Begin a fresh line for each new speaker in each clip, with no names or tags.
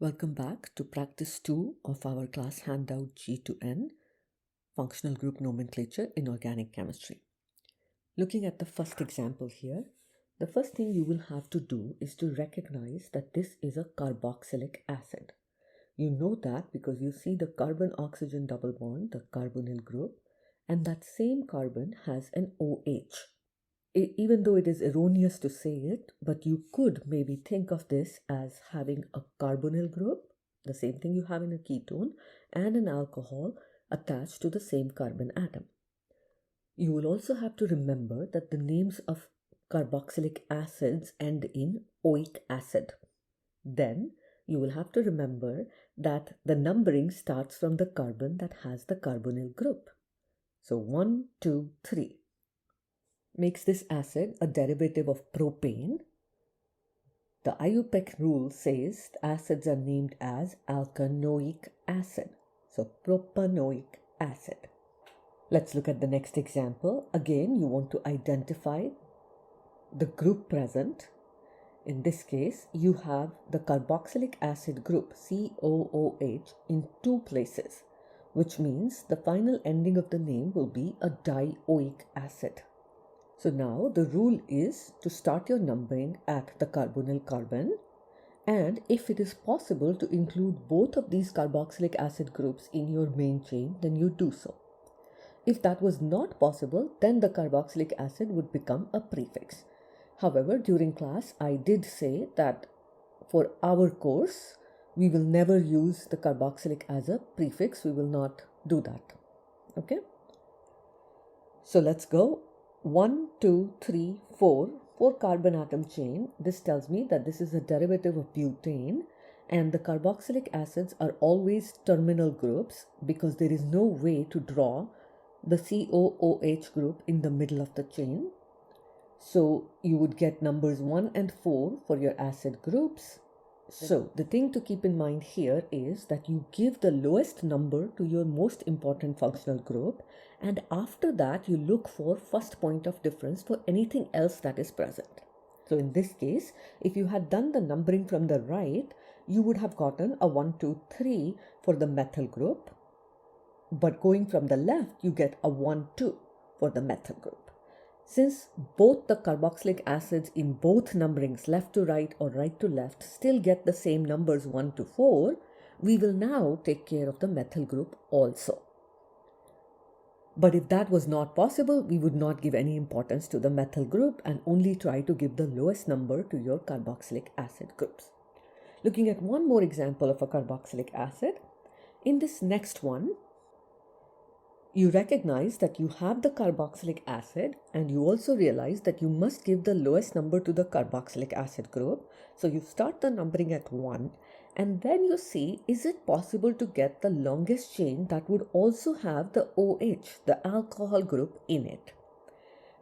Welcome back to practice 2 of our class handout G to N, functional group nomenclature in organic chemistry. Looking at the first example here, the first thing you will have to do is to recognize that this is a carboxylic acid. You know that because you see the carbon-oxygen double bond, the carbonyl group, and that same carbon has an OH. Even though it is erroneous to say it, but you could maybe think of this as having a carbonyl group, the same thing you have in a ketone, and an alcohol attached to the same carbon atom. You will also have to remember that the names of carboxylic acids end in oic acid. Then you will have to remember that the numbering starts from the carbon that has the carbonyl group. So 1, 2, 3. Makes this acid a derivative of propane. The IUPAC rule says acids are named as alkanoic acid. So propanoic acid. Let's look at the next example. Again, you want to identify the group present. In this case, you have the carboxylic acid group COOH in 2 places, which means the final ending of the name will be a dioic acid. So now the rule is to start your numbering at the carbonyl carbon, and if it is possible to include both of these carboxylic acid groups in your main chain, then you do so. If that was not possible, then the carboxylic acid would become a prefix. However, during class, I did say that for our course, we will never use the carboxylic as a prefix. We will not do that. Okay? So let's go. 1, 2, 3, 4 carbon atom chain. This tells me that this is a derivative of butane, and the carboxylic acids are always terminal groups because there is no way to draw the COOH group in the middle of the chain. So you would get numbers 1 and 4 for your acid groups. So the thing to keep in mind here is that you give the lowest number to your most important functional group, and after that you look for first point of difference for anything else that is present. So in this case, if you had done the numbering from the right, you would have gotten a 1, 2, 3 for the methyl group, but going from the left, you get a 1, 2 for the methyl group. Since both the carboxylic acids in both numberings, left to right or right to left, still get the same numbers 1 to 4, we will now take care of the methyl group also. But if that was not possible, we would not give any importance to the methyl group and only try to give the lowest number to your carboxylic acid groups. Looking at one more example of a carboxylic acid, in this next one, you recognize that you have the carboxylic acid, and you also realize that you must give the lowest number to the carboxylic acid group. So you start the numbering at 1, and then you see, is it possible to get the longest chain that would also have the OH, the alcohol group, in it?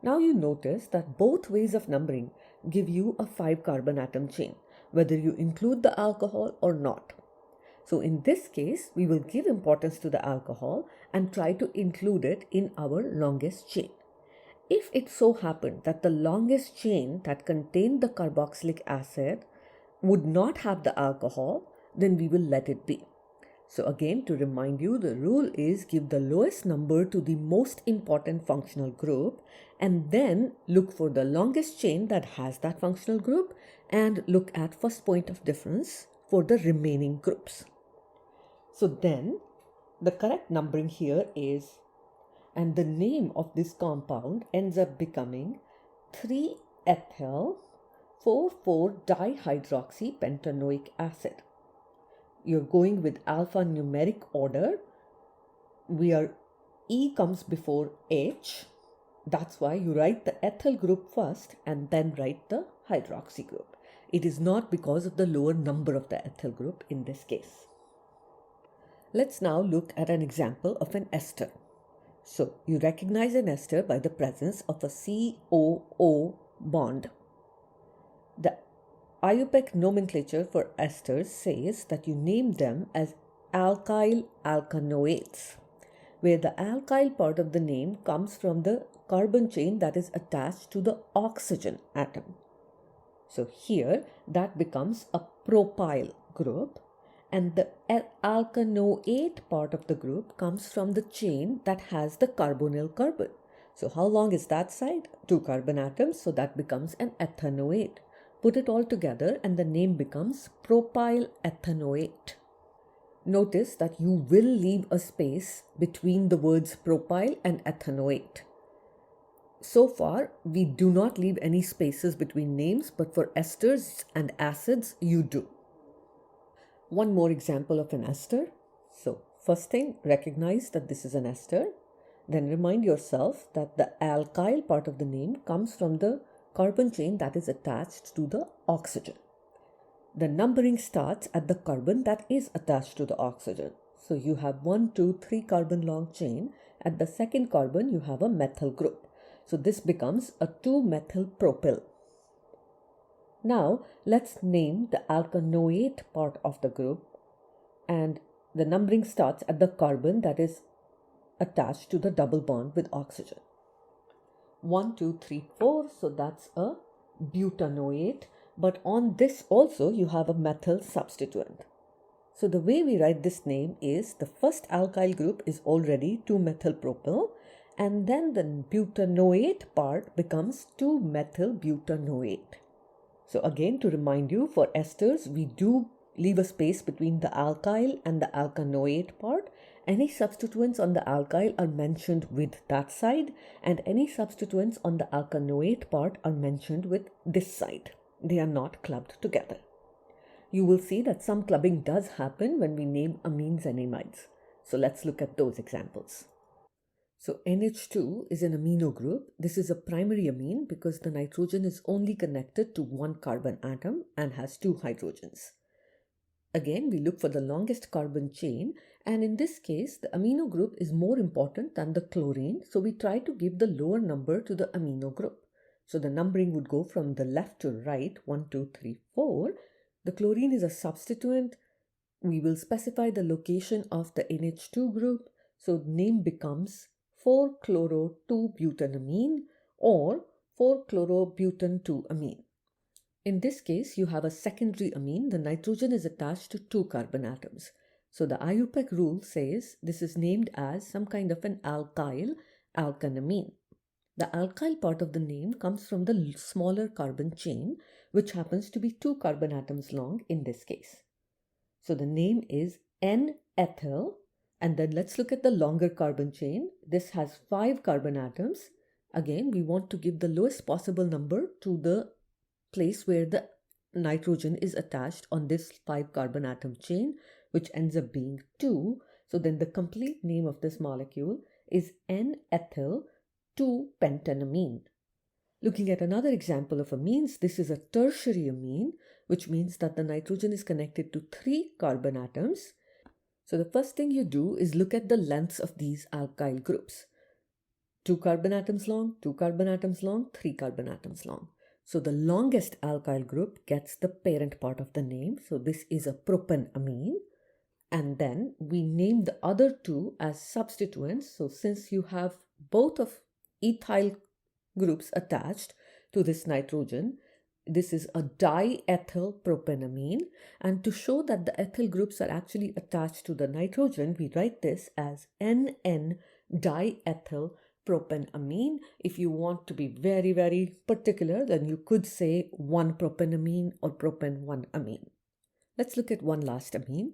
Now you notice that both ways of numbering give you a 5 carbon atom chain, whether you include the alcohol or not. So in this case, we will give importance to the alcohol and try to include it in our longest chain. If it so happened that the longest chain that contained the carboxylic acid would not have the alcohol, then we will let it be. So again, to remind you, the rule is give the lowest number to the most important functional group and then look for the longest chain that has that functional group and look at first point of difference for the remaining groups. So then the correct numbering here is, and the name of this compound ends up becoming 3-ethyl 4,4-dihydroxypentanoic acid. You're going with alphanumeric order. E comes before H. That's why you write the ethyl group first and then write the hydroxy group. It is not because of the lower number of the ethyl group in this case. Let's now look at an example of an ester. So you recognize an ester by the presence of a COO bond. The IUPAC nomenclature for esters says that you name them as alkyl alkanoates, where the alkyl part of the name comes from the carbon chain that is attached to the oxygen atom. So here that becomes a propyl group, And the alkanoate part of the group comes from the chain that has the carbonyl carbon. So how long is that side? 2 carbon atoms, so that becomes an ethanoate. Put it all together and the name becomes propyl ethanoate. Notice that you will leave a space between the words propyl and ethanoate. So far, we do not leave any spaces between names, but for esters and acids, you do. One more example of an ester. So, first thing, recognize that this is an ester. Then remind yourself that the alkyl part of the name comes from the carbon chain that is attached to the oxygen. The numbering starts at the carbon that is attached to the oxygen. So you have 1, 2, 3 carbon long chain. At the second carbon, you have a methyl group. So this becomes a 2-methyl propyl. Now let's name the alkanoate part of the group, and the numbering starts at the carbon that is attached to the double bond with oxygen. 1, 2, 3, 4. So that's a butanoate. But on this also you have a methyl substituent. So the way we write this name is the first alkyl group is already 2-methyl propyl, and then the butanoate part becomes 2-methyl butanoate. So again, to remind you, for esters we do leave a space between the alkyl and the alkanoate part. Any substituents on the alkyl are mentioned with that side, and any substituents on the alkanoate part are mentioned with this side. They are not clubbed together. You will see that some clubbing does happen when we name amines and amides. So let's look at those examples. So NH2 is an amino group. This is a primary amine because the nitrogen is only connected to 1 carbon atom and has 2 hydrogens. Again, we look for the longest carbon chain, and in this case, the amino group is more important than the chlorine, so we try to give the lower number to the amino group. So the numbering would go from the left to right, 1, 2, 3, 4. The chlorine is a substituent. We will specify the location of the NH2 group. So name becomes 4-chloro-2-butanamine or 4-chloro-butan-2-amine. In this case, you have a secondary amine. The nitrogen is attached to 2 carbon atoms. So the IUPAC rule says this is named as some kind of an alkyl alkanamine. The alkyl part of the name comes from the smaller carbon chain, which happens to be 2 carbon atoms long in this case. So the name is N-ethyl, and then let's look at the longer carbon chain. This has 5 carbon atoms. Again, we want to give the lowest possible number to the place where the nitrogen is attached on this 5 carbon atom chain, which ends up being 2. So then the complete name of this molecule is N-ethyl 2-pentanamine. Looking at another example of amines, this is a tertiary amine, which means that the nitrogen is connected to 3 carbon atoms. So the first thing you do is look at the lengths of these alkyl groups. 2 carbon atoms long, 2 carbon atoms long, 3 carbon atoms long. So the longest alkyl group gets the parent part of the name. So this is a propanamine. And then we name the other 2 as substituents. So since you have both of ethyl groups attached to this nitrogen, this is a diethyl propanamine. And to show that the ethyl groups are actually attached to the nitrogen, we write this as NN diethyl propanamine. If you want to be very, very particular, then you could say 1-propanamine or propan-1-amine. Let's look at one last amine.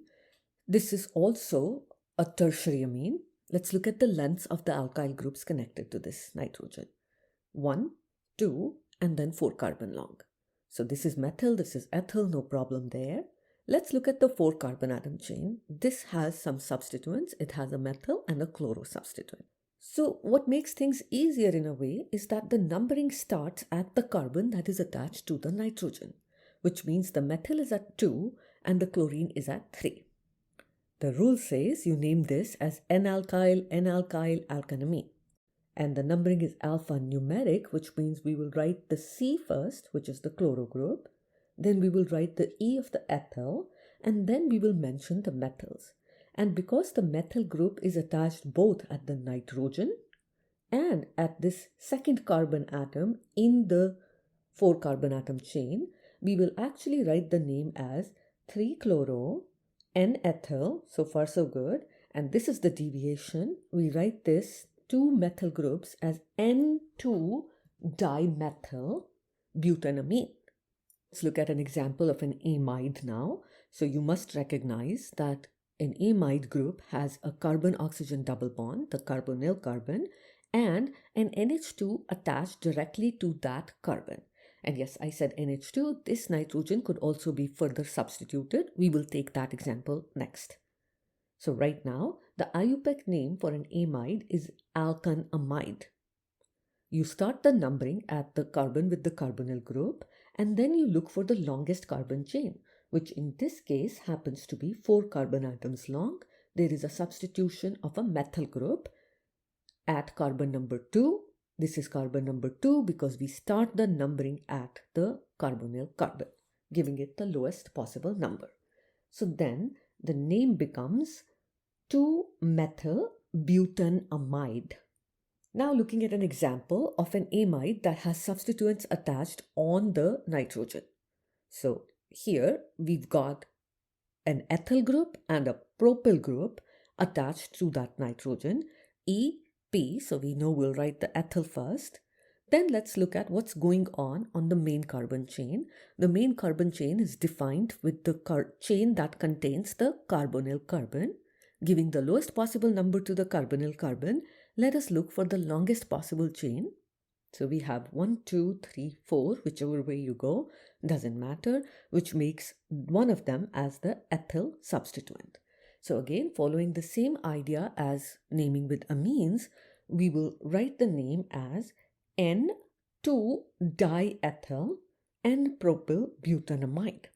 This is also a tertiary amine. Let's look at the lengths of the alkyl groups connected to this nitrogen. 1, 2, and then 4 carbon long. So this is methyl, this is ethyl, no problem there. Let's look at the 4 carbon atom chain. This has some substituents. It has a methyl and a chloro substituent. So what makes things easier in a way is that the numbering starts at the carbon that is attached to the nitrogen, which means the methyl is at 2 and the chlorine is at 3. The rule says you name this as N-alkyl, N-alkyl, alkanamine. And the numbering is alphanumeric, which means we will write the C first, which is the chloro group. Then we will write the E of the ethyl, and then we will mention the methyls. And because the methyl group is attached both at the nitrogen and at this second carbon atom in the 4 carbon atom chain, we will actually write the name as 3-chloro N-ethyl, so far so good. And this is the deviation. We write this two methyl groups as N2-dimethyl butanamine. Let's look at an example of an amide now. So you must recognize that an amide group has a carbon-oxygen double bond, the carbonyl carbon, and an NH2 attached directly to that carbon. And yes, I said NH2. This nitrogen could also be further substituted. We will take that example next. So right now, the IUPAC name for an amide is alkanamide. You start the numbering at the carbon with the carbonyl group, and then you look for the longest carbon chain, which in this case happens to be 4 carbon atoms long. There is a substitution of a methyl group at carbon number 2. This is carbon number 2 because we start the numbering at the carbonyl carbon, giving it the lowest possible number. So then the name becomes 2-methyl butanamide. Now looking at an example of an amide that has substituents attached on the nitrogen. So here we've got an ethyl group and a propyl group attached to that nitrogen, EP, so we know we'll write the ethyl first. Then let's look at what's going on the main carbon chain. The main carbon chain is defined with the chain that contains the carbonyl carbon, giving the lowest possible number to the carbonyl carbon. Let us look for the longest possible chain. So we have 1, 2, 3, 4, whichever way you go, doesn't matter, which makes one of them as the ethyl substituent. So again, following the same idea as naming with amines, we will write the name as N2-diethyl N-propyl butanamide.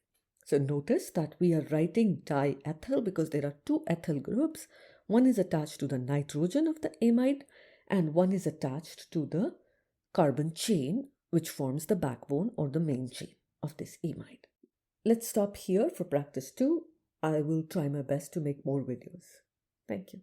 So notice that we are writing diethyl because there are two ethyl groups. One is attached to the nitrogen of the amide and one is attached to the carbon chain, which forms the backbone or the main chain of this amide. Let's stop here for practice 2. I will try my best to make more videos. Thank you.